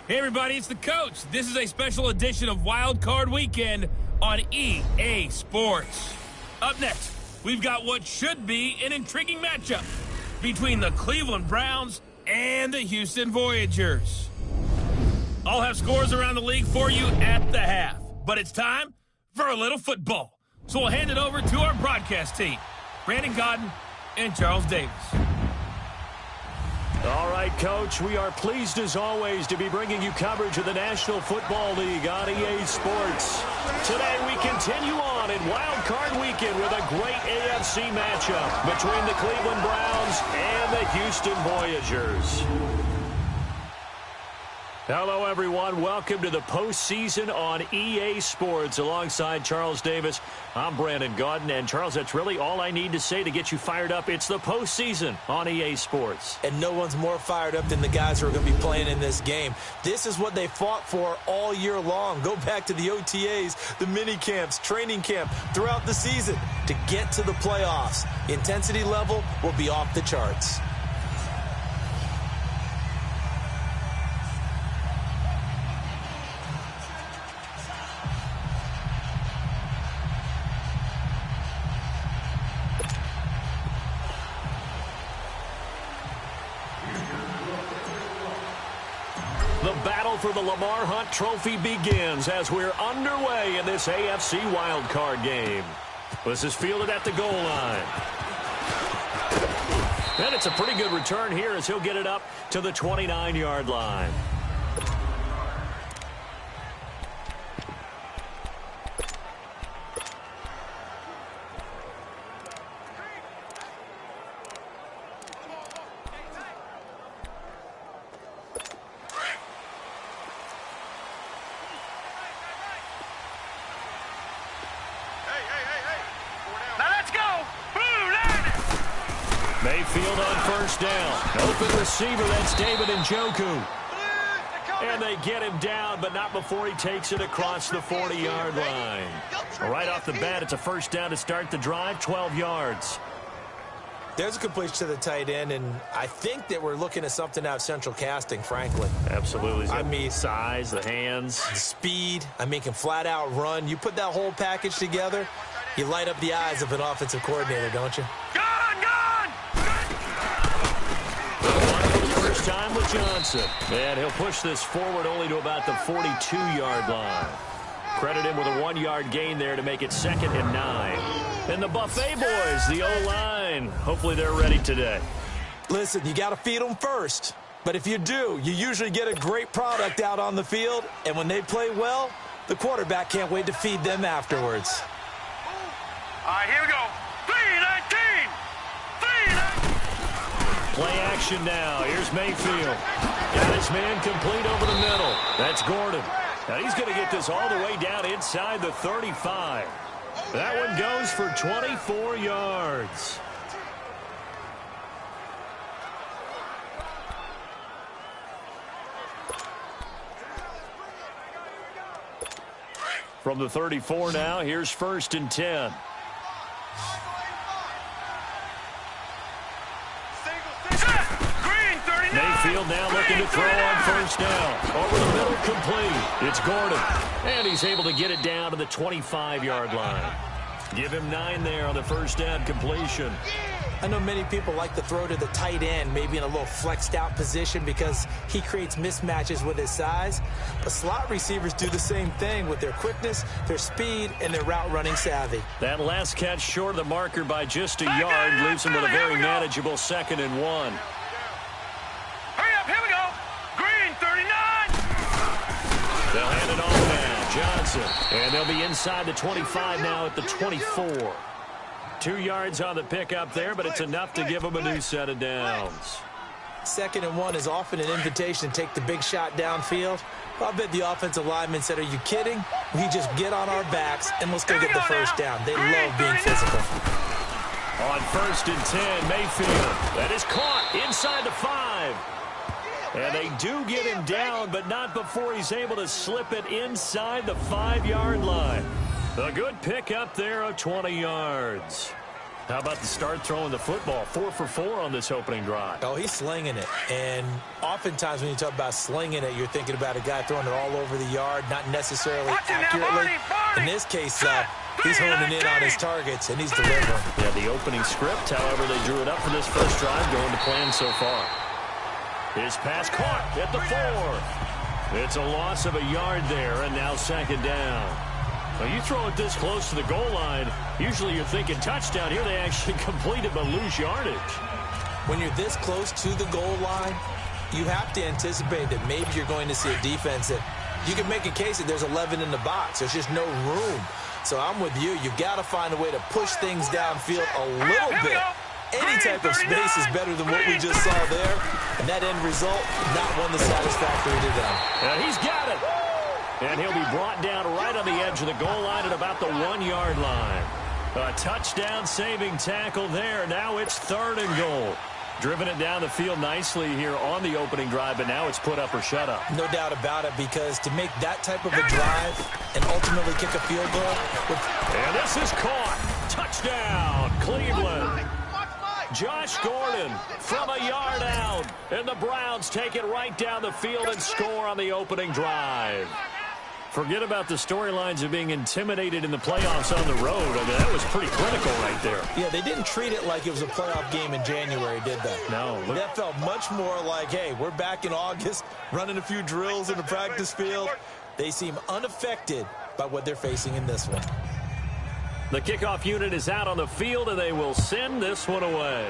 Hey everybody, it's the coach. This is a special edition of Wild Card Weekend on EA Sports. Up next, we've got what should be an intriguing matchup between the Cleveland Browns and the Houston Voyagers. I'll have scores around the league for you at the half, but it's time for a little football. So we'll hand it over to our broadcast team, Brandon Godden and Charles Davis. All right, Coach, we are pleased as always to be bringing you coverage of the National Football League on EA Sports. Today we continue on in Wild Card Weekend with a great AFC matchup between the Cleveland Browns and the Houston Voyagers. Hello, everyone. Welcome to the postseason on EA Sports. Alongside Charles Davis, I'm Brandon Godden. And, Charles, that's really all I need to say to get you fired up. It's the postseason on EA Sports. And no one's more fired up than the guys who are going to be playing in this game. This is what they fought for all year long. Go back to the OTAs, the mini camps, training camp, throughout the season to get to the playoffs. Intensity level will be off the charts. The battle for the Lamar Hunt Trophy begins as we're underway in this AFC wildcard game. This is fielded at the goal line. And it's a pretty good return here as he'll get it up to the 29-yard line. Mayfield on first down. Open receiver, that's David Njoku. And they get him down, but not before he takes it across the 40-yard line. Right off the bat, it's a first down to start the drive, 12 yards. There's a completion to the tight end, and I think that we're looking at something out of central casting, frankly. Absolutely. I mean, size, the hands. The speed. I mean, can flat out run. You put that whole package together, you light up the eyes of an offensive coordinator, don't you? Time with Johnson. And he'll push this forward only to about the 42-yard line. Credit him with a 1-yard gain there to make it 2nd and 9. And the Buffet boys, the O-line, hopefully they're ready today. Listen, you got to feed them first. But if you do, you usually get a great product out on the field. And when they play well, the quarterback can't wait to feed them afterwards. All right, here we go. 3-19. Play action now. Here's Mayfield. Got his man complete over the middle. That's Gordon. Now he's going to get this all the way down inside the 35. That one goes for 24 yards. From the 34 now, here's 1st and 10. Mayfield now looking to throw on first down. Over the middle, complete. It's Gordon. And he's able to get it down to the 25-yard line. Give him 9 there on the first down completion. I know many people like to throw to the tight end, maybe in a little flexed out position because he creates mismatches with his size. But slot receivers do the same thing with their quickness, their speed, and their route running savvy. That last catch short of the marker by just a yard leaves him with a very manageable 2nd and 1. They'll hand it off now. Johnson. And they'll be inside the 25 now at the 24. 2 yards on the pickup there, but it's enough to give them a new set of downs. 2nd and 1 is often an invitation to take the big shot downfield. I bet the offensive lineman said, are you kidding? We just get on our backs and let's go get the first down. They love being physical. On 1st and 10, Mayfield. That is caught inside the 5. And they do get him down, but not before he's able to slip it inside the 5-yard line. A good pickup there of 20 yards. How about the start throwing the football? 4 for 4 on this opening drive. Oh, he's slinging it. And oftentimes when you talk about slinging it, you're thinking about a guy throwing it all over the yard, not necessarily accurately. In this case, he's honing in on his targets, and he's delivering. Yeah, the opening script, however, they drew it up for this first drive, going to plan so far. His pass caught at the 4. It's a loss of a yard there, and now second down. Now, you throw it this close to the goal line, usually you're thinking touchdown. Here they actually complete it but lose yardage. When you're this close to the goal line, you have to anticipate that maybe you're going to see a defense that you can make a case that there's 11 in the box. There's just no room. So I'm with you. You've got to find a way to push things downfield a little bit. Any type of space is better than what we just saw there. And that end result, not one that's satisfactory to them. And he's got it. And he'll be brought down right on the edge of the goal line at about the 1-yard line. A touchdown-saving tackle there. Now it's 3rd and goal. Driven it down the field nicely here on the opening drive, but now it's put up or shut up. No doubt about it, because to make that type of a drive and ultimately kick a field goal. And this is caught. Touchdown, Cleveland. Josh Gordon from a yard out. And the Browns take it right down the field and score on the opening drive. Forget about the storylines of being intimidated in the playoffs on the road. I mean, that was pretty critical right there. Yeah, they didn't treat it like it was a playoff game in January, did they? No. That felt much more like, hey, we're back in August, running a few drills in the practice field. They seem unaffected by what they're facing in this one. The kickoff unit is out on the field, and they will send this one away.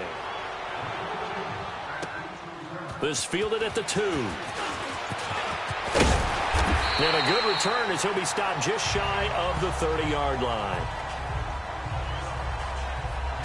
This fielded at the 2. And a good return as he'll be stopped just shy of the 30-yard line.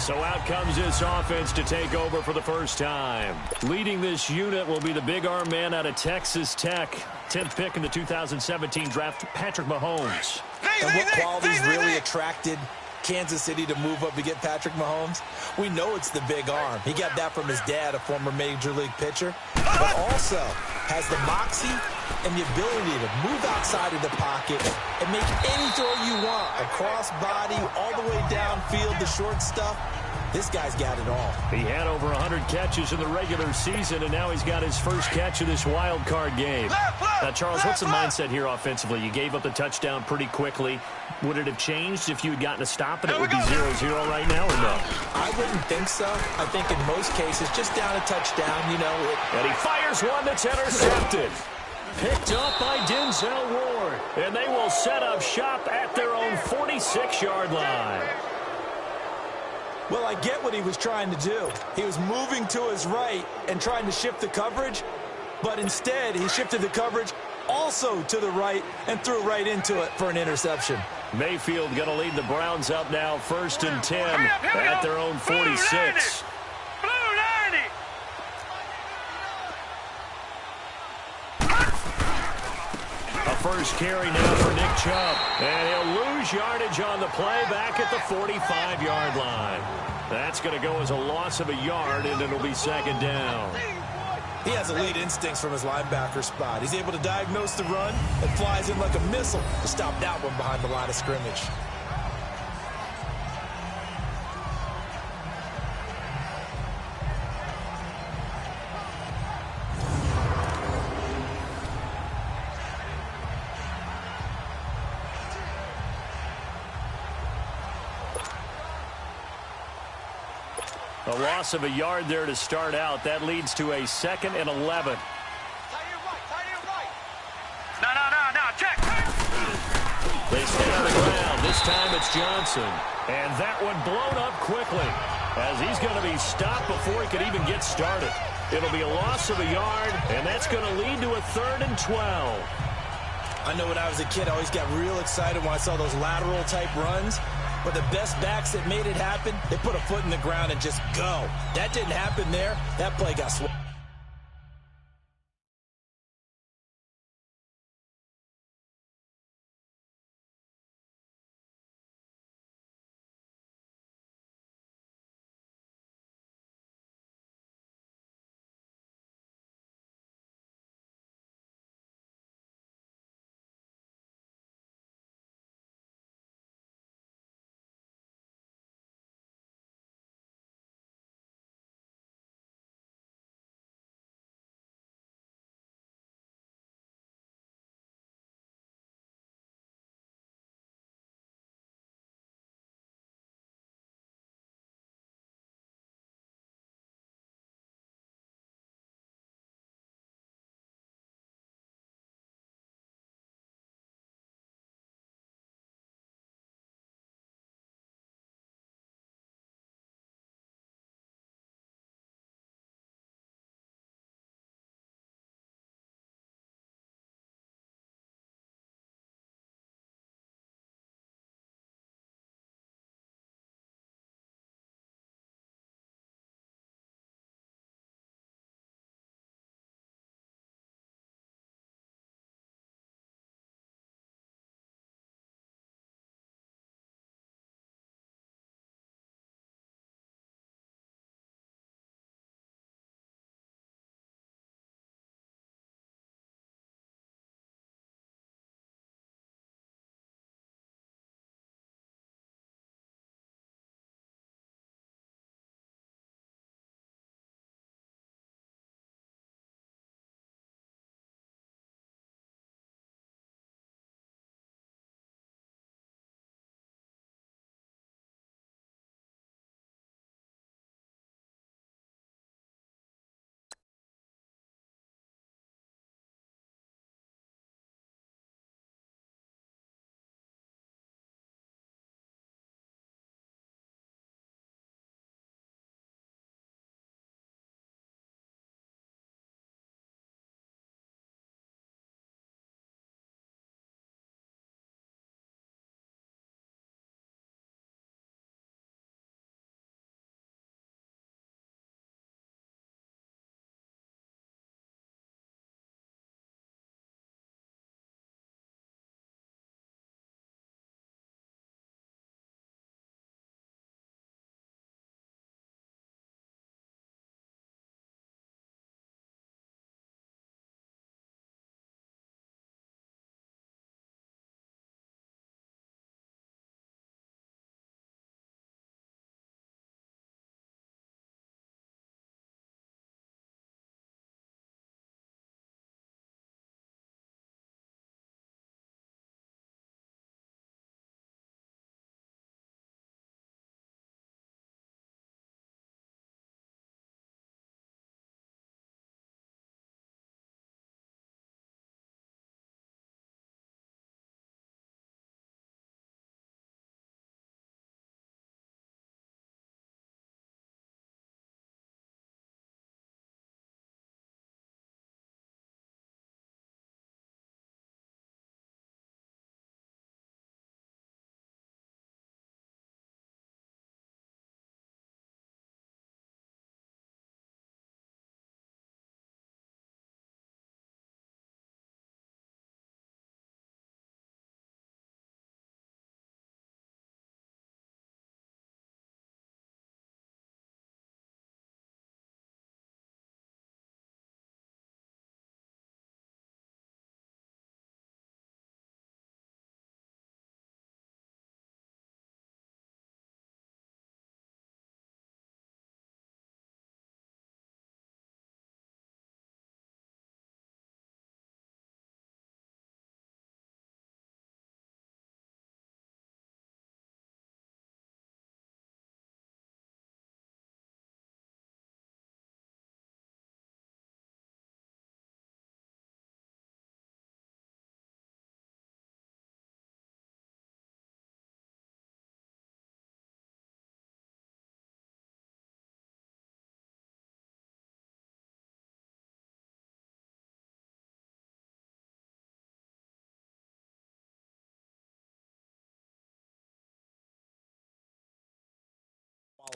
So out comes this offense to take over for the first time. Leading this unit will be the big arm man out of Texas Tech. 10th pick in the 2017 draft, Patrick Mahomes. And what qualities really attracted Kansas City to move up to get Patrick Mahomes? We know it's the big arm. He got that from his dad, a former Major League pitcher, but also has the moxie and the ability to move outside of the pocket and make any throw you want, across body, all the way downfield, the short stuff. This guy's got it all. He had over 100 catches in the regular season, and now he's got his first catch of this wild card game. Now, Charles, what's the mindset here offensively? You gave up the touchdown pretty quickly. Would it have changed if you had gotten a stop and it would be 0-0 right now, or no? I wouldn't think so. I think in most cases, just down a touchdown, you know. And he fires one that's intercepted. Picked up by Denzel Ward. And they will set up shop at their own 46-yard line. Well, I get what he was trying to do. He was moving to his right and trying to shift the coverage, but instead he shifted the coverage also to the right and threw right into it for an interception. Mayfield going to lead the Browns up now, 1st and 10 at their own 46. A first carry now for Nick Chubb. And he'll lose yardage on the play back at the 45-yard line. That's going to go as a loss of a yard, and it'll be 2nd down. He has elite instincts from his linebacker spot. He's able to diagnose the run and flies in like a missile to stop that one behind the line of scrimmage. A loss of a yard there to start out. That leads to a 2nd and 11. No, check. They stay on the ground. This time it's Johnson. And that one blown up quickly as he's going to be stopped before he could even get started. It'll be a loss of a yard, and that's going to lead to a 3rd and 12. I know when I was a kid, I always got real excited when I saw those lateral-type runs. But the best backs that made it happen, they put a foot in the ground and just go. That didn't happen there. That play got swept.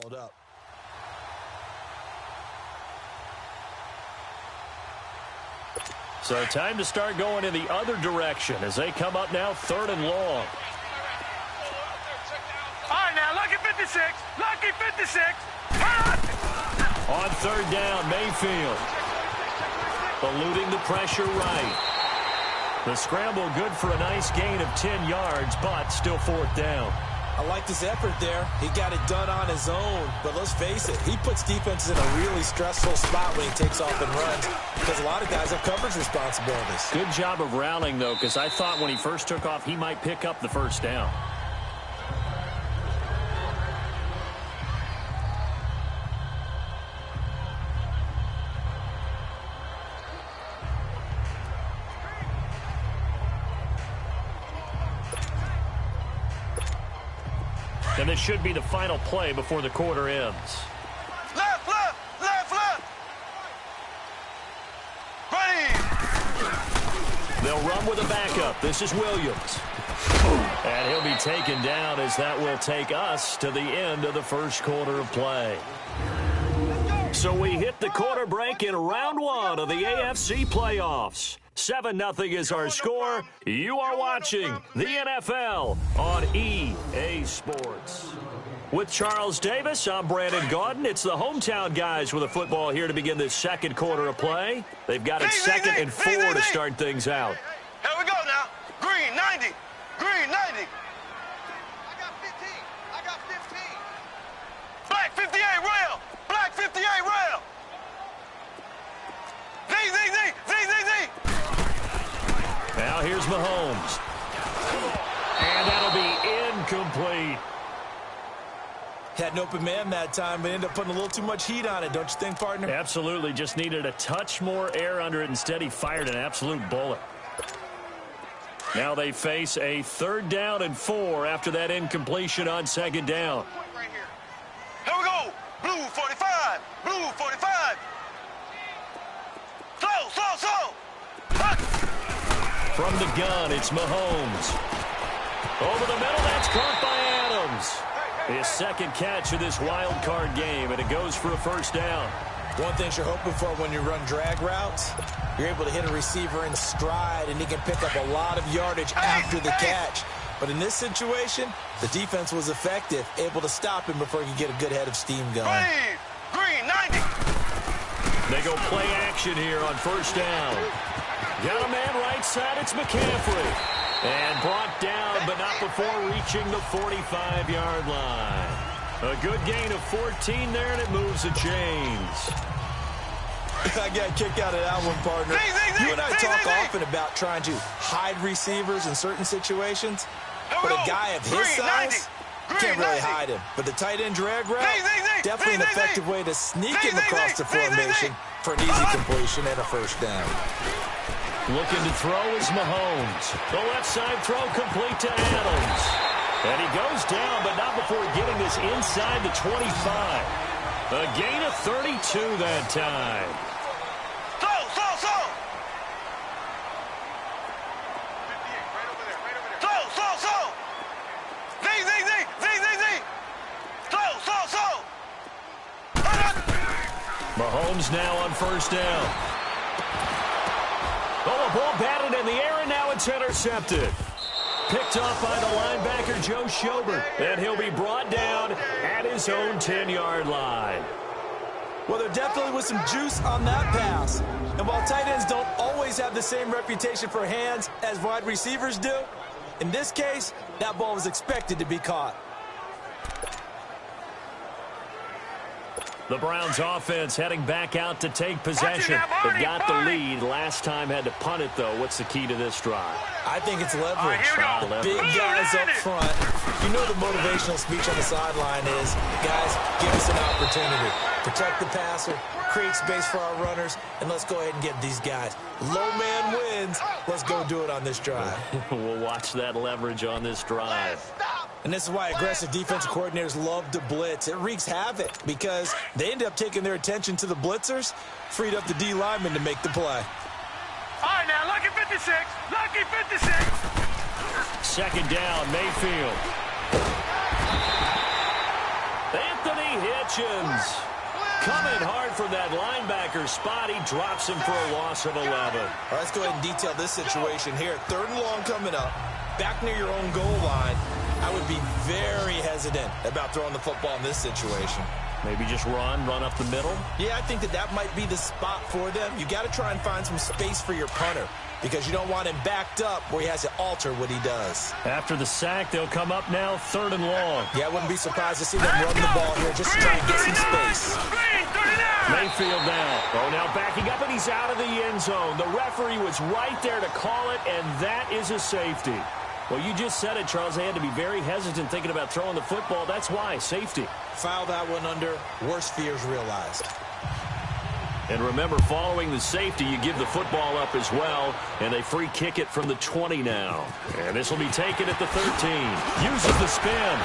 followed up. So time to start going in the other direction as they come up now 3rd and long. All right, now, lucky 56. Lucky 56. On 3rd down, Mayfield. Eluding the pressure right. The scramble good for a nice gain of 10 yards, but still 4th down. I like this effort there. He got it done on his own. But let's face it, he puts defenses in a really stressful spot when he takes off and runs because a lot of guys have coverage responsibilities. Good job of rallying, though, because I thought when he first took off, he might pick up the 1st down. And this should be the final play before the quarter ends. Left, left, left, left. Ready. They'll run with a backup. This is Williams. And he'll be taken down as that will take us to the end of the 1st quarter of play. So we hit the quarter break in round 1 of the AFC playoffs. 7-0 is our score. You are watching the NFL on EA Sports. With Charles Davis, I'm Brandon Gaudin. It's the hometown guys with the football here to begin this 2nd quarter of play. They've got it 2nd and 4 to start things out. Here we go now. Green 90. Green 90. I got 15. I got 15. Black 58 rail. Black 58 rail. Z. Now here's Mahomes. And that'll be incomplete. Had an open man that time, but ended up putting a little too much heat on it, don't you think, partner? Absolutely. Just needed a touch more air under it. Instead, he fired an absolute bullet. Now they face a 3rd down and 4 after that incompletion on 2nd down. Right here. Here we go. Blue 45. Blue 45. Slow. From the gun, it's Mahomes. Over the middle, that's caught by Adams. His 2nd catch of this wild card game, and it goes for a 1st down. One thing you're hoping for when you run drag routes, you're able to hit a receiver in stride, and he can pick up a lot of yardage after the catch. But in this situation, the defense was effective, able to stop him before he could get a good head of steam going. Green 90. They go play action here on 1st down. Got a man right side, it's McCaffrey. And brought down, but not before reaching the 45-yard line. A good gain of 14 there, and it moves the chains. I got a kick out of that one, partner. You and I talk often about trying to hide receivers in certain situations, but a guy of his size, you can't really hide him. But the tight end drag route, definitely an effective way to sneak him across the formation for an easy completion and a 1st down. Looking to throw is Mahomes. The left side throw complete to Adams. And he goes down, but not before getting this inside the 25. A gain of 32 that time. Slow. 58. Mahomes now on 1st down. Oh, a ball batted in the air, and now it's intercepted. Picked off by the linebacker, Joe Schobert. And he'll be brought down at his own 10-yard line. Well, there definitely was some juice on that pass. And while tight ends don't always have the same reputation for hands as wide receivers do, in this case, that ball was expected to be caught. The Browns offense heading back out to take possession. They've got the lead. Last time had to punt it, though. What's the key to this drive? I think it's leverage. Right, big guys up front. You know the motivational speech on the sideline is, guys, give us an opportunity. Protect the passer, create space for our runners, and let's go ahead and get these guys. Low man wins. Let's go do it on this drive. We'll watch that leverage on this drive. And this is why aggressive defensive coordinators love to blitz. It wreaks havoc because they end up taking their attention to the blitzers, freed up the D lineman to make the play. All right, now, lucky 56. Lucky 56. 2nd down, Mayfield. Anthony Hutchins. Coming hard from that linebacker spot. He drops him for a loss of 11. All right, let's go ahead and detail this situation here. 3rd and long coming up. Back near your own goal line. I would be very hesitant about throwing the football in this situation. Maybe just run up the middle? Yeah, I think that might be the spot for them. You got to try and find some space for your punter because you don't want him backed up where he has to alter what he does. After the sack, they'll come up now 3rd and long. Yeah, I wouldn't be surprised to see them run the ball here just to try and get some space. Mayfield now. Oh, now backing up, and he's out of the end zone. The referee was right there to call it, and that is a safety. Well, you just said it, Charles. They had to be very hesitant thinking about throwing the football. That's why, safety. Foul that one under. Worst fears realized. And remember, following the safety, you give the football up as well, and they free kick it from the 20 now. And this will be taken at the 13. Uses the spin.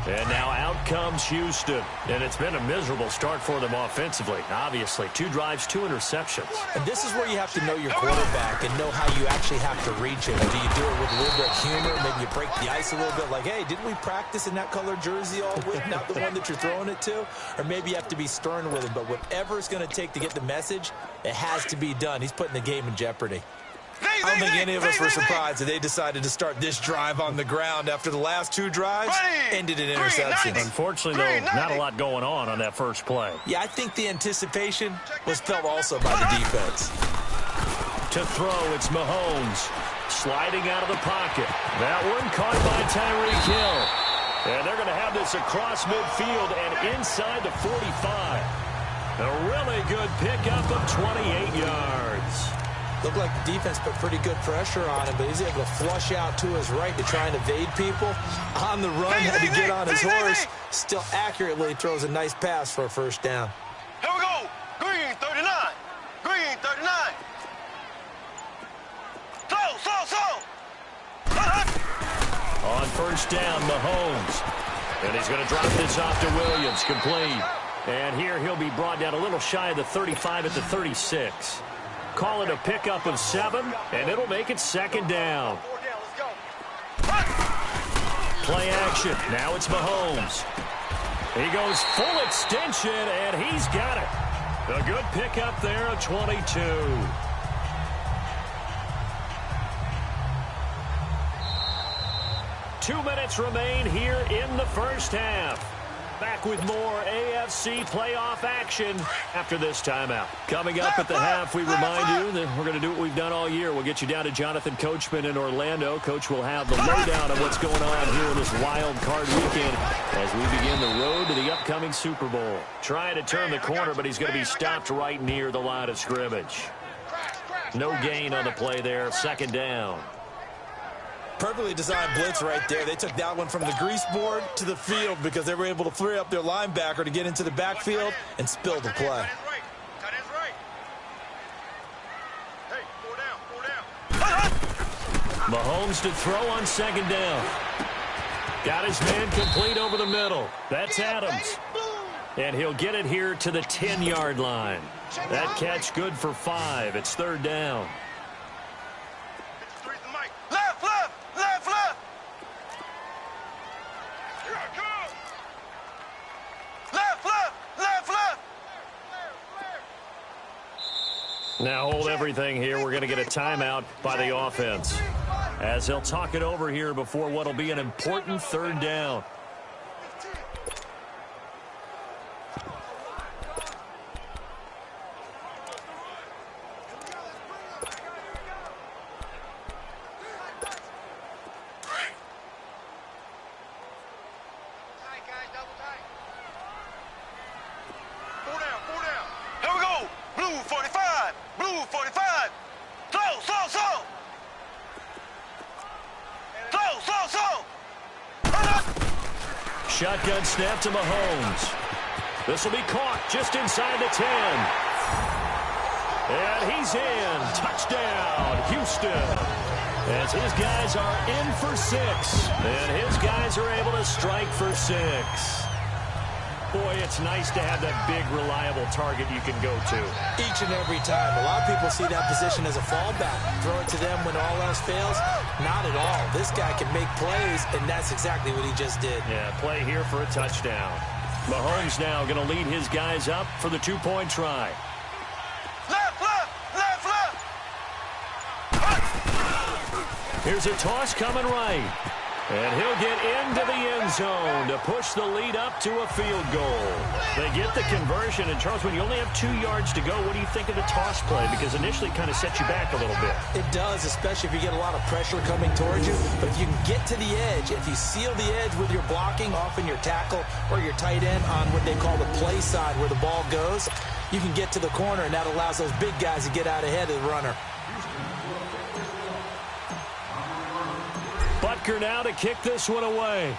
And now out comes Houston. And it's been a miserable start for them offensively. Obviously, 2 drives, 2 interceptions. And this is where you have to know your quarterback and know how you actually have to reach him. Do you do it with a little bit of humor? Maybe you break the ice a little bit like, hey, didn't we practice in that color jersey all week? Not the one that you're throwing it to? Or maybe you have to be stern with him. But whatever it's going to take to get the message, it has to be done. He's putting the game in jeopardy. I don't think any of us were surprised that they decided to start this drive on the ground after the last 2 drives ended in interceptions. Unfortunately, though, not a lot going on that first play. Yeah, I think the anticipation was felt also by the defense. To throw, it's Mahomes. Sliding out of the pocket. That one caught by Tyreek Hill. And they're going to have this across midfield and inside the 45. A really good pickup of 28 yards. Looked like the defense put pretty good pressure on him, but he's able to flush out to his right to try and evade people. On the run, had to get on his horse. Still accurately throws a nice pass for a first down. Here we go. Green 39. Green 39. On first down, Mahomes. And he's going to drop this off to Williams. Complete. And here he'll be brought down a little shy of the 35 at the 36. Call it a pickup of 7, and it'll make it 2nd down. Play action. Now it's Mahomes. He goes full extension, and he's got it. A good pickup there of 22. Two minutes remain here in the first half. Back with more AFC playoff action after this timeout. Coming up at the half, we remind you that we're going to do what we've done all year. We'll get you down to Jonathan Coachman in Orlando. Coach will have the lowdown of what's going on here in this wild card weekend as we begin the road to the upcoming Super Bowl. Trying to turn the corner, but he's going to be stopped right near the line of scrimmage. No gain on the play there. 2nd down. Perfectly designed blitz right there. They took that one from the grease board to the field because they were able to free up their linebacker to get into the backfield and spill the play. Mahomes to throw on 2nd down. Got his man complete over the middle. That's Adams. And he'll get it here to the 10-yard line. That catch good for 5. It's 3rd down. Now hold everything here. We're going to get a timeout by the offense as they'll talk it over here before what will be an important 3rd down. Shotgun snap to Mahomes. This will be caught just inside the 10. And he's in. Touchdown, Houston. As his guys are in for 6. And his guys are able to strike for 6. Boy, it's nice to have that big, reliable target you can go to. Each and every time. A lot of people see that position as a fallback. Throw it to them when all else fails. Not at all. This guy can make plays, and that's exactly what he just did. Yeah, play here for a touchdown. Mahomes now going to lead his guys up for the two-point try. Left, left, left, left. Here's a toss coming right. And he'll get into the end zone to push the lead up to a field goal. They get the conversion. And, Charles, when you only have 2 yards to go, what do you think of the toss play? Because initially it kind of sets you back a little bit. It does, especially if you get a lot of pressure coming towards you. But if you can get to the edge, if you seal the edge with your blocking, often your tackle or your tight end on what they call the play side where the ball goes, you can get to the corner, and that allows those big guys to get out ahead of the runner. Butker now to kick this one away.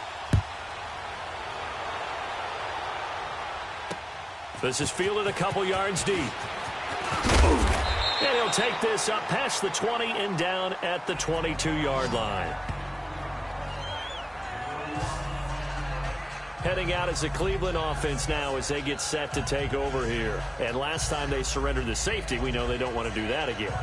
This is fielded a couple yards deep. And he'll take this up past the 20 and down at the 22-yard line. Heading out as the Cleveland offense now as they get set to take over here. And last time they surrendered the safety, we know they don't want to do that again.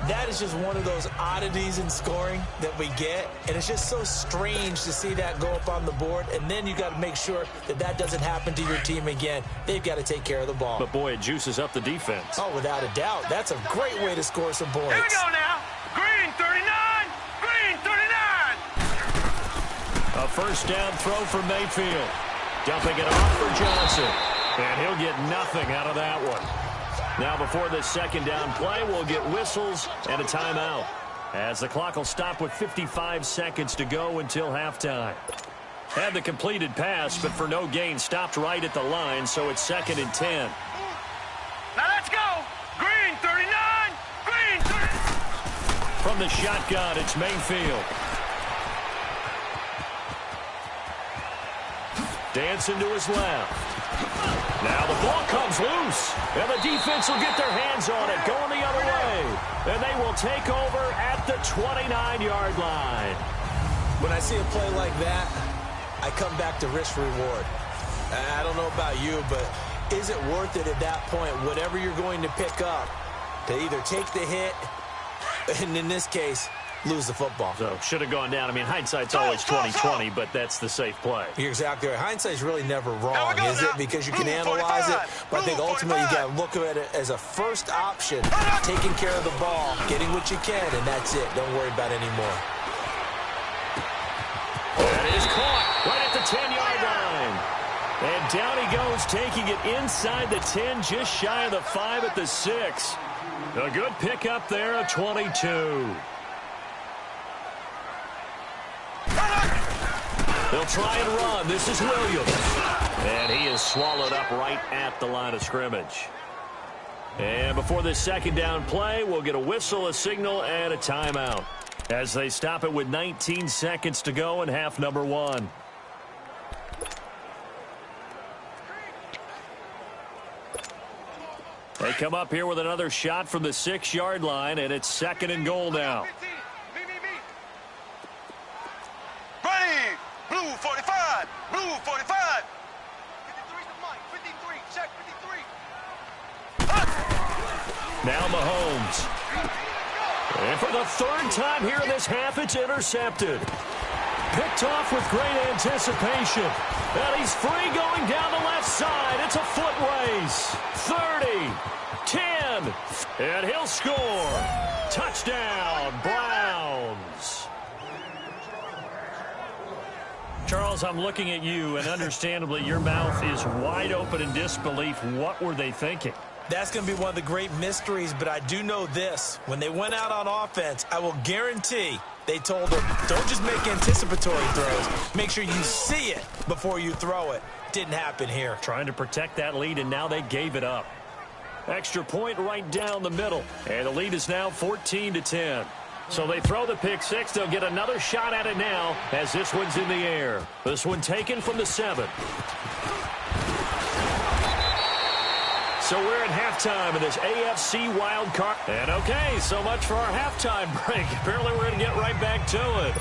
That is just one of those oddities in scoring that we get, and it's just so strange to see that go up on the board, and then you got to make sure that that doesn't happen to your team again. They've got to take care of the ball. But, boy, it juices up the defense. Oh, without a doubt. That's a great way to score some points. Here we go now. Green 39. Green 39. A first down throw for Mayfield. Dumping it off for Johnson. And he'll get nothing out of that one. Now before this second down play, we'll get whistles and a timeout, as the clock will stop with 55 seconds to go until halftime. Had the completed pass, but for no gain, stopped right at the line, so it's 2nd and 10. Now let's go. Green 39. Green 39. From the shotgun, it's Mayfield. Dancing to his left. Now the ball comes loose, and the defense will get their hands on it, going the other way. And they will take over at the 29-yard line. When I see a play like that, I come back to risk-reward. I don't know about you, but is it worth it at that point, whatever you're going to pick up, to either take the hit, and in this case, lose the football? So, should have gone down. I mean, hindsight's always 20/20, but that's the safe play. You're exactly right. Hindsight's really never wrong, is it? Because you can analyze it, but I think ultimately you got to look at it as a first option, taking care of the ball, getting what you can, and that's it. Don't worry about it anymore. That is caught right at the 10-yard line. And down he goes, taking it inside the 10, just shy of the 5 at the 6. A good pickup there, a 22. They'll try and run. This is Williams. And he is swallowed up right at the line of scrimmage. And before this second down play, we'll get a whistle, a signal, and a timeout, as they stop it with 19 seconds to go in half number 1. They come up here with another shot from the 6-yard line, and it's 2nd and goal now. Ready. Blue 45. Blue 45. 53 to Mike. 53. Check 53. Now Mahomes. And for the 3rd time here in this half, it's intercepted. Picked off with great anticipation. And he's free going down the left side. It's a foot race. 30, 10, and he'll score. Touchdown, Browns. Charles, I'm looking at you, and understandably, your mouth is wide open in disbelief. What were they thinking? That's going to be one of the great mysteries, but I do know this. When they went out on offense, I will guarantee they told them, don't just make anticipatory throws. Make sure you see it before you throw it. Didn't happen here. Trying to protect that lead, and now they gave it up. Extra point right down the middle, and the lead is now 14-10. So they throw the pick 6. They'll get another shot at it now as this one's in the air. This one taken from the 7. So we're at halftime in this AFC wild card. And okay, so much for our halftime break. Apparently we're going to get right back to it.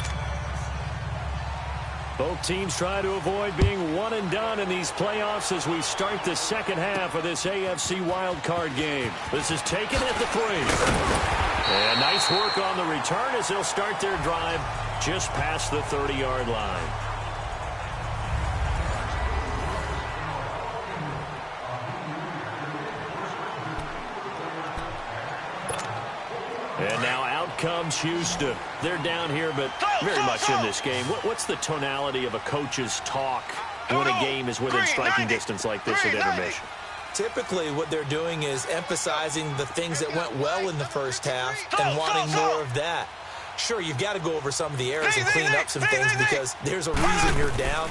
Both teams try to avoid being one and done in these playoffs as we start the second half of this AFC wildcard game. This is taken at the 3. And nice work on the return as they'll start their drive just past the 30-yard line. And now out comes Houston. They're down here, but very much in this game. What's the tonality of a coach's talk when a game is within striking distance like this at intermission? Typically, what they're doing is emphasizing the things that went well in the first half and wanting more of that. Sure, you've got to go over some of the errors and clean up some things because there's a reason you're down.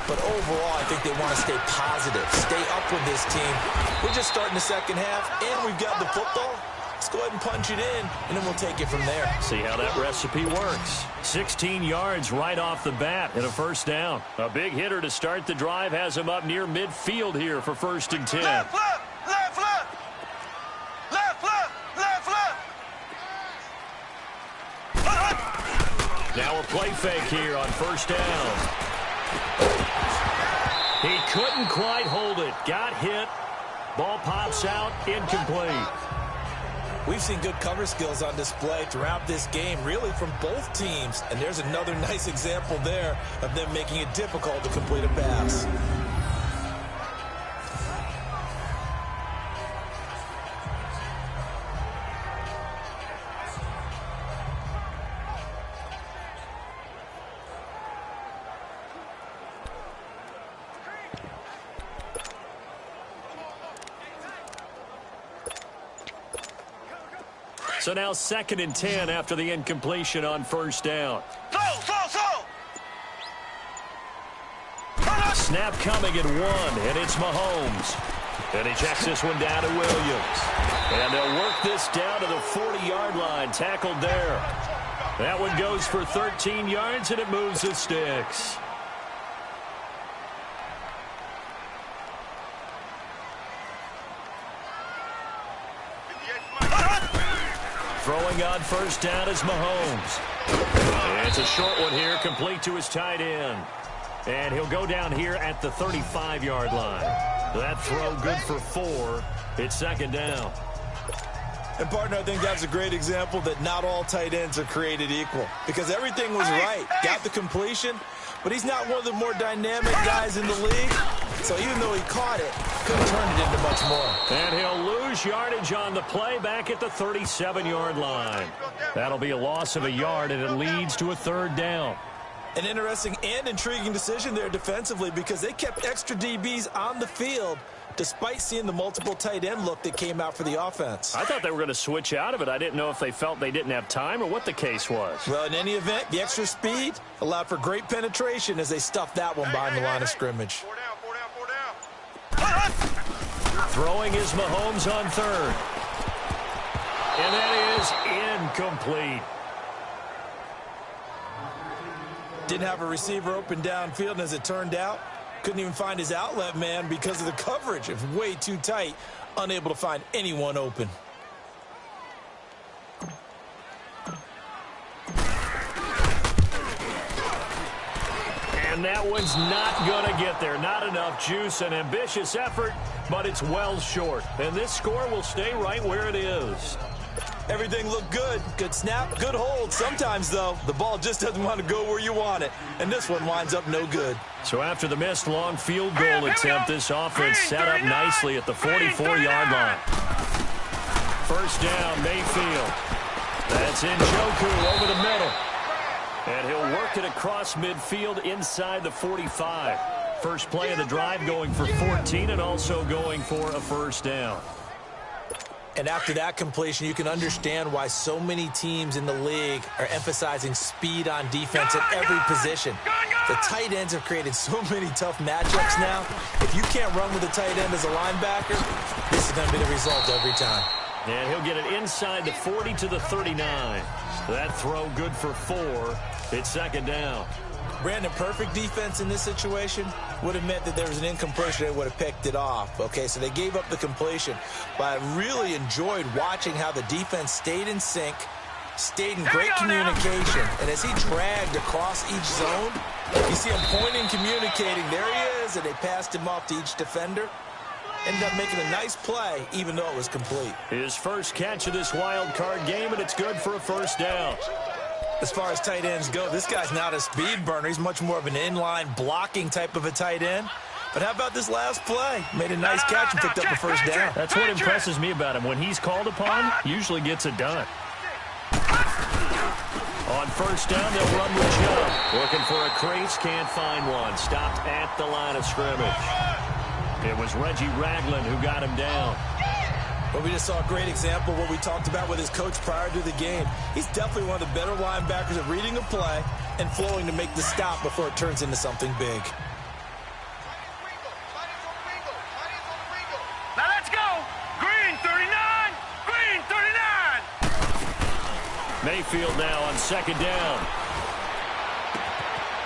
But overall, I think they want to stay positive, stay up with this team. We're just starting the second half, and we've got the football. Let's go ahead and punch it in, and then we'll take it from there. See how that recipe works. 16 yards right off the bat and a first down. A big hitter to start the drive has him up near midfield here for 1st and 10. Left, left, left, left. Left, left, left, left. Now a play fake here on 1st down. He couldn't quite hold it. Got hit. Ball pops out. Incomplete. We've seen good cover skills on display throughout this game, really from both teams. And there's another nice example there of them making it difficult to complete a pass. So now 2nd and 10 after the incompletion on 1st down. Snap coming at 1, and it's Mahomes. And he checks this one down to Williams. And they'll work this down to the 40-yard line, tackled there. That one goes for 13 yards, and it moves the sticks. Throwing on 1st down is Mahomes. And it's a short one here, complete to his tight end. And he'll go down here at the 35-yard line. That throw good for 4. It's 2nd down. And, partner, I think that's a great example that not all tight ends are created equal. Because everything was right. Got the completion, but he's not one of the more dynamic guys in the league. So even though he caught it, couldn't turn it into much more. And he'll lose yardage on the play back at the 37-yard line. That'll be a loss of a yard, and it leads to a 3rd down. An interesting and intriguing decision there defensively because they kept extra DBs on the field despite seeing the multiple tight end look that came out for the offense. I thought they were going to switch out of it. I didn't know if they felt they didn't have time or what the case was. Well, in any event, the extra speed allowed for great penetration as they stuffed that one behind the line of scrimmage. 4 down. Throwing is Mahomes on 3rd. And that is incomplete. Didn't have a receiver open downfield, and as it turned out, couldn't even find his outlet man because of the coverage. It was way too tight, unable to find anyone open. And that one's not going to get there. Not enough juice. An ambitious effort, but it's well short. And this score will stay right where it is. Everything looked good. Good snap, good hold. Sometimes, though, the ball just doesn't want to go where you want it. And this one winds up no good. So after the missed long field goal attempt, this offense set up nicely at the 44-yard line. 1st down, Mayfield. That's Njoku over the middle. And he'll work it across midfield inside the 45. First play of the drive going for 14 and also going for a 1st down. And after that completion, you can understand why so many teams in the league are emphasizing speed on defense at every position. The tight ends have created so many tough matchups now. If you can't run with a tight end as a linebacker, this is going to be the result every time. And he'll get it inside the 40 to the 39. That throw good for 4. It's 2nd down. Brandon, perfect defense in this situation would have meant that there was an incompletion. They would have picked it off. Okay, so they gave up the completion. But I really enjoyed watching how the defense stayed in sync, stayed in great communication. And as he dragged across each zone, you see him pointing, communicating. There he is, and they passed him off to each defender. Ended up making a nice play, even though it was complete. His first catch of this wild card game, and it's good for a first down. As far as tight ends go, this guy's not a speed burner. He's much more of an inline blocking type of a tight end. But how about this last play? Made a nice catch and picked up a first down. That's what impresses me about him. When he's called upon, usually gets it done. On first down, they'll run with Joe. Looking for a crease, can't find one. Stopped at the line of scrimmage. It was Reggie Ragland who got him down. Well, we just saw a great example of what we talked about with his coach prior to the game. He's definitely one of the better linebackers at reading a play and flowing to make the stop before it turns into something big. Now let's go. Green 39. Green 39. Mayfield now on second down.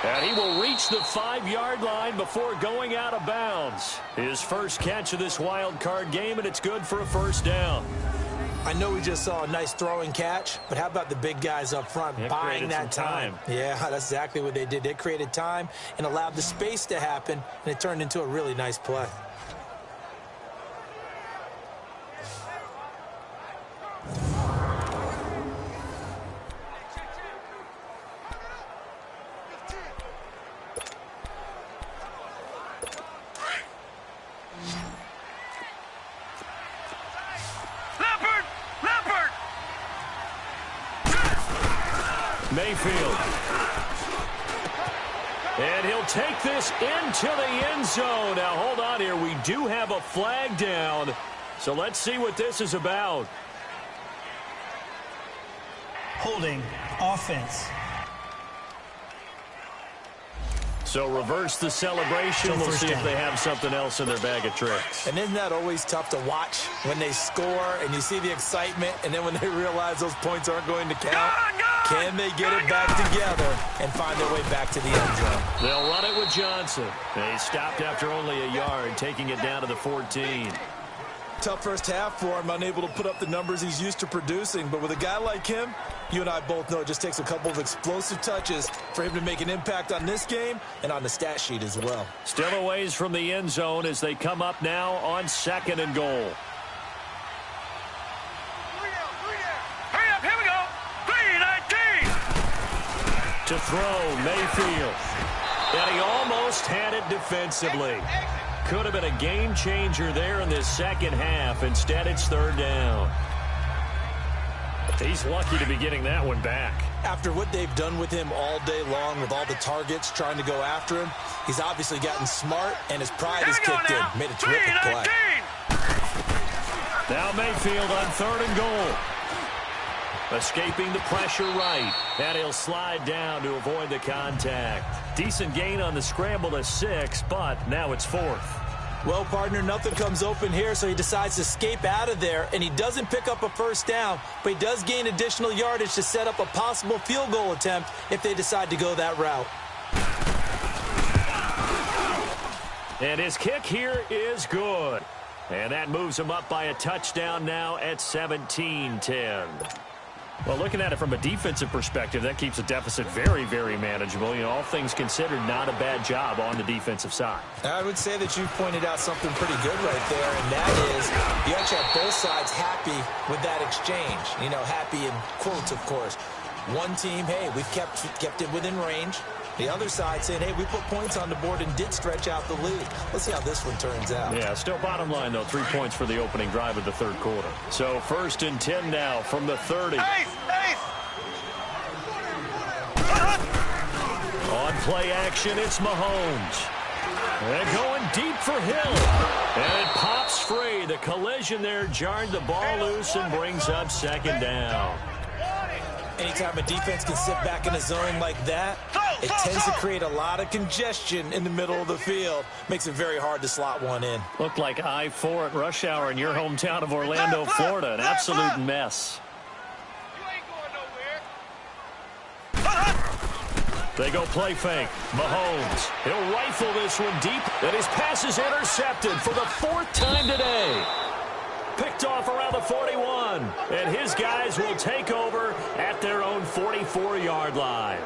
And he will reach the 5-yard line before going out of bounds. His first catch of this wild card game, and it's good for a first down. I know we just saw a nice throwing catch, but how about the big guys up front buying that time? Yeah, that's exactly what they did. They created time and allowed the space to happen, and it turned into a really nice play. Mayfield. And he'll take this into the end zone. Now, hold on here. We do have a flag down. So let's see what this is about. Holding offense. So reverse the celebration. We'll see if they have something else in their bag of tricks. And isn't that always tough to watch when they score and you see the excitement, and then when they realize those points aren't going to count? Can they get it back together and find their way back to the end zone? They'll run it with Johnson. They stopped after only a yard, taking it down to the 14. Tough first half for him, unable to put up the numbers he's used to producing. But with a guy like him, you and I both know it just takes a couple of explosive touches for him to make an impact on this game and on the stat sheet as well. Still a ways from the end zone as they come up now on second and goal. Hurry up, here we go. 3-19. To throw, Mayfield. And he almost had it defensively. Could have been a game changer there in this second half. Instead, it's third down. He's lucky to be getting that one back. After what they've done with him all day long with all the targets trying to go after him, he's obviously gotten smart, and his pride has kicked in. Made a terrific play. Now Mayfield on third and goal. Escaping the pressure right. And he'll slide down to avoid the contact. Decent gain on the scramble to 6, but now it's 4th. Well, partner, nothing comes open here, so he decides to escape out of there, and he doesn't pick up a first down, but he does gain additional yardage to set up a possible field goal attempt if they decide to go that route. And his kick here is good. And that moves him up by a touchdown now at 17-10. Well, looking at it from a defensive perspective, that keeps the deficit very, very manageable. You know, all things considered, not a bad job on the defensive side. I would say that you've pointed out something pretty good right there, and that is you actually have both sides happy with that exchange. You know, happy in quotes, of course. One team, hey, we've kept it within range. The other side saying, hey, we put points on the board and did stretch out the lead. Let's see how this one turns out. Yeah, still bottom line, though, 3 points for the opening drive of the third quarter. So 1st and 10 now from the 30. On play action, it's Mahomes. And going deep for Hill. And it pops free. The collision there jarred the ball loose and brings up second down. Anytime a defense can sit back in a zone like that, it tends to create a lot of congestion in the middle of the field. Makes it very hard to slot one in. Looked like I-4 at rush hour in your hometown of Orlando, Florida. An absolute mess. They go play fake. Mahomes. He'll rifle this one deep. And his pass is intercepted for the 4th time today. Picked off around the the 41. And his guys will take over at their own 44-yard line.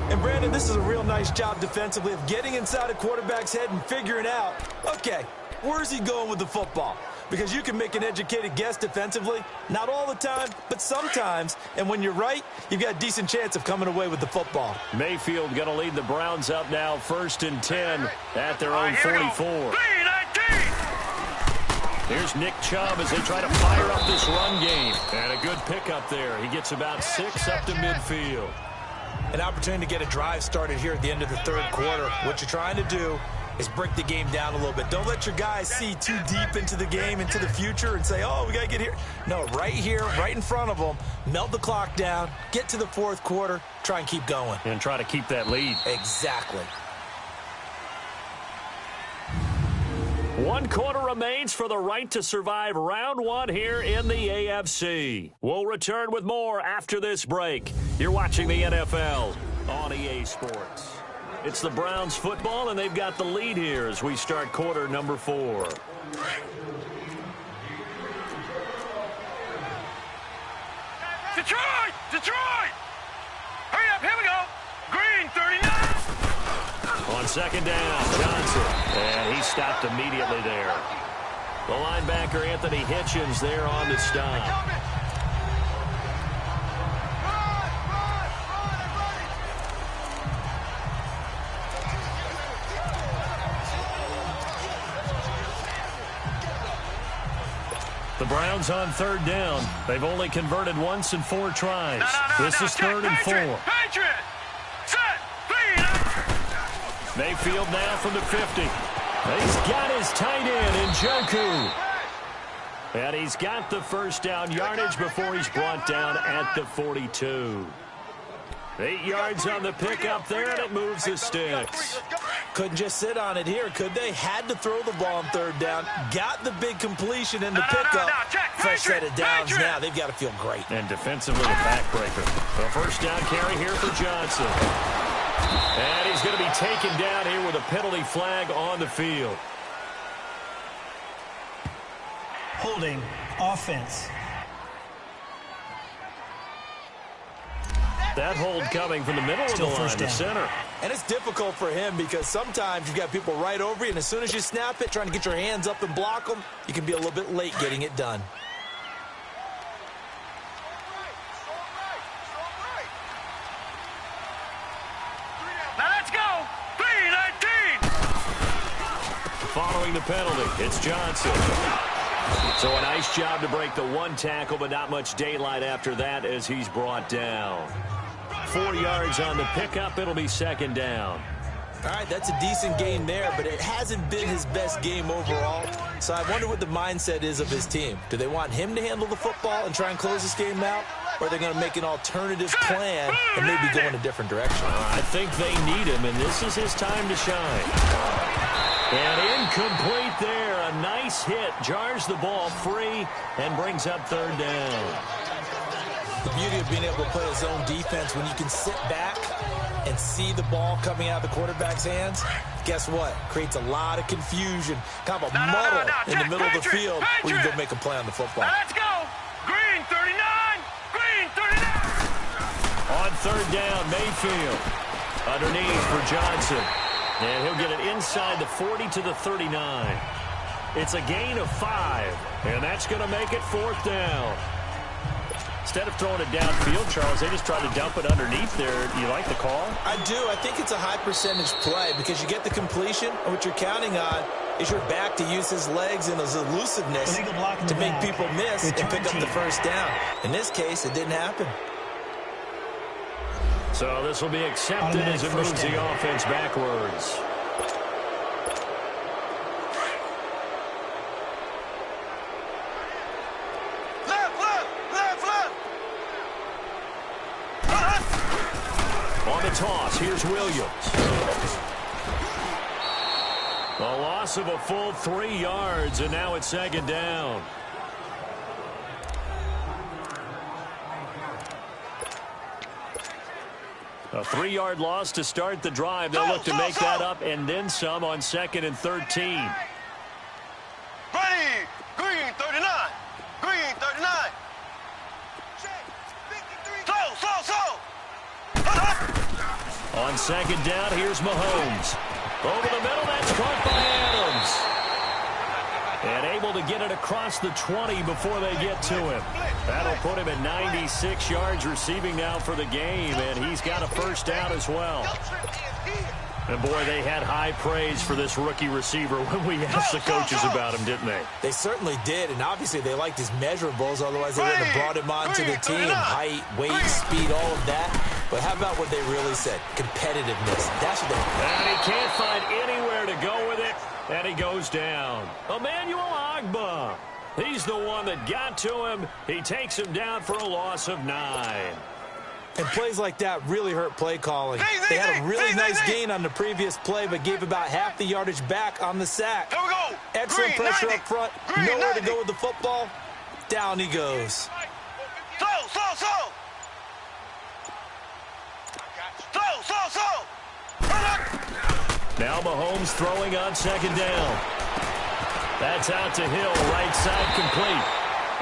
And, Brandon, this is a real nice job defensively of getting inside a quarterback's head and figuring out, okay, where's he going with the football? Because you can make an educated guess defensively. Not all the time, but sometimes. And when you're right, you've got a decent chance of coming away with the football. Mayfield going to lead the Browns up now, 1st and 10 at their own 44. Here's Nick Chubb as they try to fire up this run game. And a good pickup there. He gets about 6 up to midfield. An opportunity to get a drive started here at the end of the third quarter. What you're trying to do is break the game down a little bit. Don't let your guys see too deep into the game, into the future, and say, oh, we got to get here. No, right here, right in front of them, melt the clock down, get to the fourth quarter, try and keep going. And try to keep that lead. Exactly. 1 quarter remains for the right to survive round 1 here in the AFC. We'll return with more after this break. You're watching the NFL on EA Sports. It's the Browns football, and they've got the lead here as we start quarter number 4. Detroit! Detroit! Hurry up, here we go. Green, 39. On 2nd down, Johnson. And he stopped immediately there. The linebacker, Anthony Hitchens, there on the stop. The Browns on 3rd down. They've only converted once in 4 tries. This is 3rd and 4. Patriot! Set! Mayfield now from the 50. He's got his tight end, Njoku. And he's got the first down yardage before he's brought down at the 42. 8 yards on the pickup there, and it moves the sticks. Couldn't just sit on it here, could they? Had to throw the ball on 3rd down. Got the big completion in the pickup. Fresh set of downs now. They've got to feel great. And defensively, a backbreaker. The first down carry here for Johnson. And he's going to be taken down here with a penalty flag on the field. Holding offense. That hold coming from the middle of the line, the center. And it's difficult for him because sometimes you've got people right over you, and as soon as you snap it, trying to get your hands up and block them, you can be a little bit late getting it done. Now let's go. 3-19. Following the penalty, it's Johnson. So a nice job to break the 1 tackle, but not much daylight after that as he's brought down. 4 yards on the pickup. It'll be 2nd down. All right, that's a decent game there, but it hasn't been his best game overall. So I wonder what the mindset is of his team. Do they want him to handle the football and try and close this game out? Or are they going to make an alternative plan and maybe go in a different direction? I think they need him, and this is his time to shine. And incomplete there. A nice hit. Jars the ball free and brings up 3rd down. The beauty of being able to play a zone defense when you can sit back and see the ball coming out of the quarterback's hands, guess what? Creates a lot of confusion, kind of a muddle in the middle of the field where you can go make a play on the football. Now let's go. Green, 39. Green, 39. On 3rd down, Mayfield. Underneath for Johnson. And he'll get it inside the 40 to the 39. It's a gain of 5, and that's going to make it 4th down. Instead of throwing it downfield, Charles, they just tried to dump it underneath there. You like the call? I do. I think it's a high percentage play because you get the completion, and what you're counting on is your back to use his legs and his elusiveness to make people miss and pick up the first down. In this case, it didn't happen. So this will be accepted as it moves the offense backwards. On the toss, here's Williams. A loss of a full 3 yards, and now it's 2nd down. A 3-yard loss to start the drive. They'll look to make that up and then some on 2nd and 13. Ready. Green, 39. Green, On second down, here's Mahomes. Over the middle, that's caught by Adams. And able to get it across the 20 before they get to him. That'll put him at 96 yards receiving now for the game, and he's got a first down as well. And, boy, they had high praise for this rookie receiver when we asked the coaches about him, didn't they? They certainly did, and obviously they liked his measurables. Otherwise, they wouldn't have brought him onto the team. Height, weight, speed, all of that. But how about what they really said? Competitiveness. That's what they... And he can't find anywhere to go with it, and he goes down. Emmanuel Ogbah. He's the one that got to him. He takes him down for a loss of 9. And plays like that really hurt play calling. They had a really nice gain on the previous play, but gave about half the yardage back on the sack. Here we go. Excellent Green, pressure 90. up front. Green, Nowhere 90. to go with the football. Down he goes. So. Now Mahomes throwing on second down. That's out to Hill, right side complete.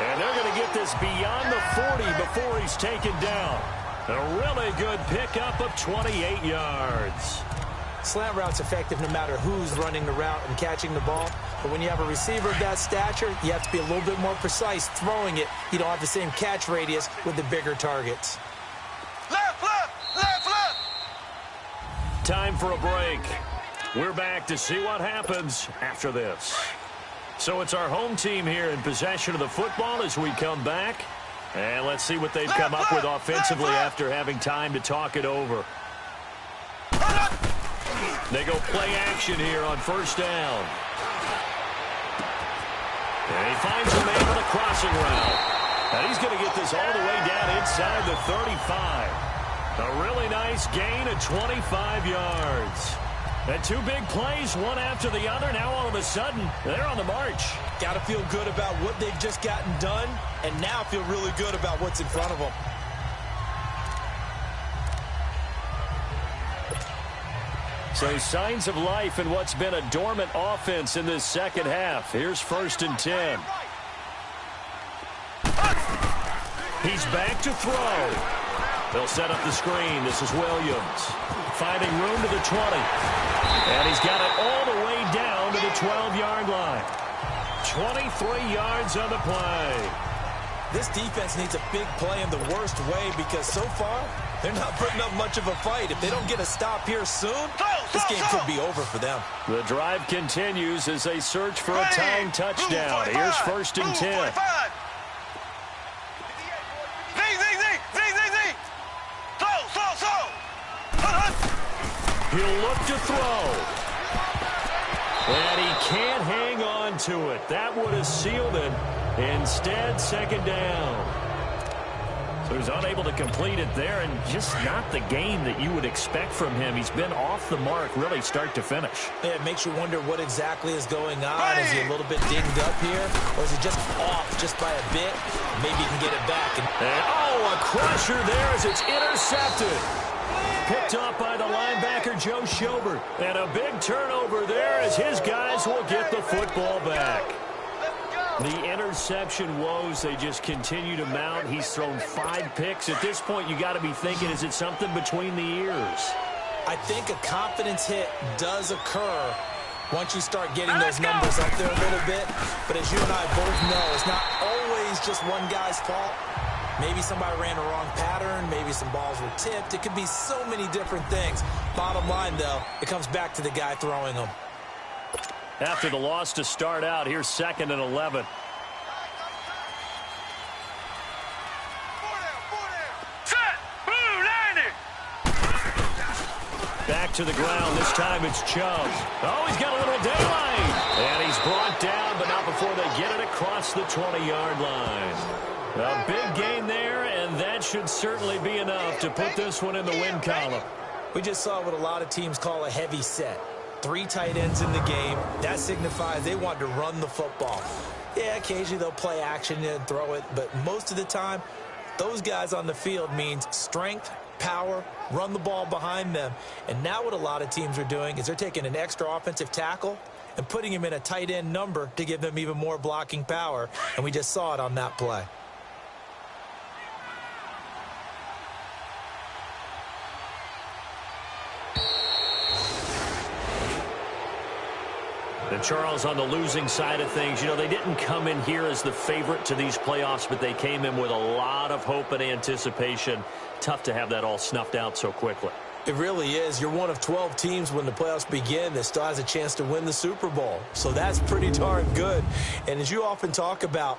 And they're going to get this beyond the 40 before he's taken down. A really good pickup of 28 yards. Slant route's effective no matter who's running the route and catching the ball. But when you have a receiver of that stature, you have to be a little bit more precise throwing it. You don't have the same catch radius with the bigger targets. Left. Time for a break. We're back to see what happens after this. So it's our home team here in possession of the football as we come back. And let's see what they've come up with offensively after having time to talk it over. They go play action here on first down. And he finds a man on a crossing route. And he's going to get this all the way down inside the 35. A really nice gain of 25 yards. And two big plays, one after the other. Now all of a sudden, they're on the march. Got to feel good about what they've just gotten done, and now feel really good about what's in front of them. So signs of life in what's been a dormant offense in this second half. Here's 1st and 10. He's back to throw. They'll set up the screen. This is Williams. Finding room to the 20. And he's got it all the way down to the 12-yard line. 23 yards on the play. This defense needs a big play in the worst way because so far, they're not putting up much of a fight. If they don't get a stop here soon, this game could be over for them. The drive continues as they search for a tying touchdown. Here's 1st and 10. He'll look to throw. And he can't hang on to it. That would have sealed it. Instead, second down. So he's unable to complete it there, and just not the game that you would expect from him. He's been off the mark, really, start to finish. Yeah, it makes you wonder what exactly is going on. Is he a little bit dinged up here, or is he just off just by a bit? Maybe he can get it back. And oh, a crusher there as it's intercepted. Picked up by the linebacker, Joe Schobert. And a big turnover there as his guys will get the football back. The interception woes, they just continue to mount. He's thrown 5 picks. At this point, you got to be thinking, is it something between the ears? I think a confidence hit does occur once you start getting those numbers up there a little bit. But as you and I both know, it's not always just one guy's fault. Maybe somebody ran a wrong pattern. Maybe some balls were tipped. It could be so many different things. Bottom line, though, it comes back to the guy throwing them. After the loss to start out, here's 2nd and 11. Back to the ground. This time it's Chubb. Oh, he's got a little daylight. And he's brought down, but not before they get it across the 20-yard line. A big gain there, and that should certainly be enough to put this one in the win column. We just saw what a lot of teams call a heavy set. 3 tight ends in the game. That signifies they want to run the football. Yeah, occasionally they'll play action and throw it, but most of the time, those guys on the field means strength, power, run the ball behind them. And now what a lot of teams are doing is they're taking an extra offensive tackle and putting him in a tight end number to give them even more blocking power. And we just saw it on that play. And Charles, on the losing side of things, you know, they didn't come in here as the favorite to these playoffs, but they came in with a lot of hope and anticipation. Tough to have that all snuffed out so quickly. It really is. You're one of 12 teams when the playoffs begin that still has a chance to win the Super Bowl. So that's pretty darn good. And as you often talk about,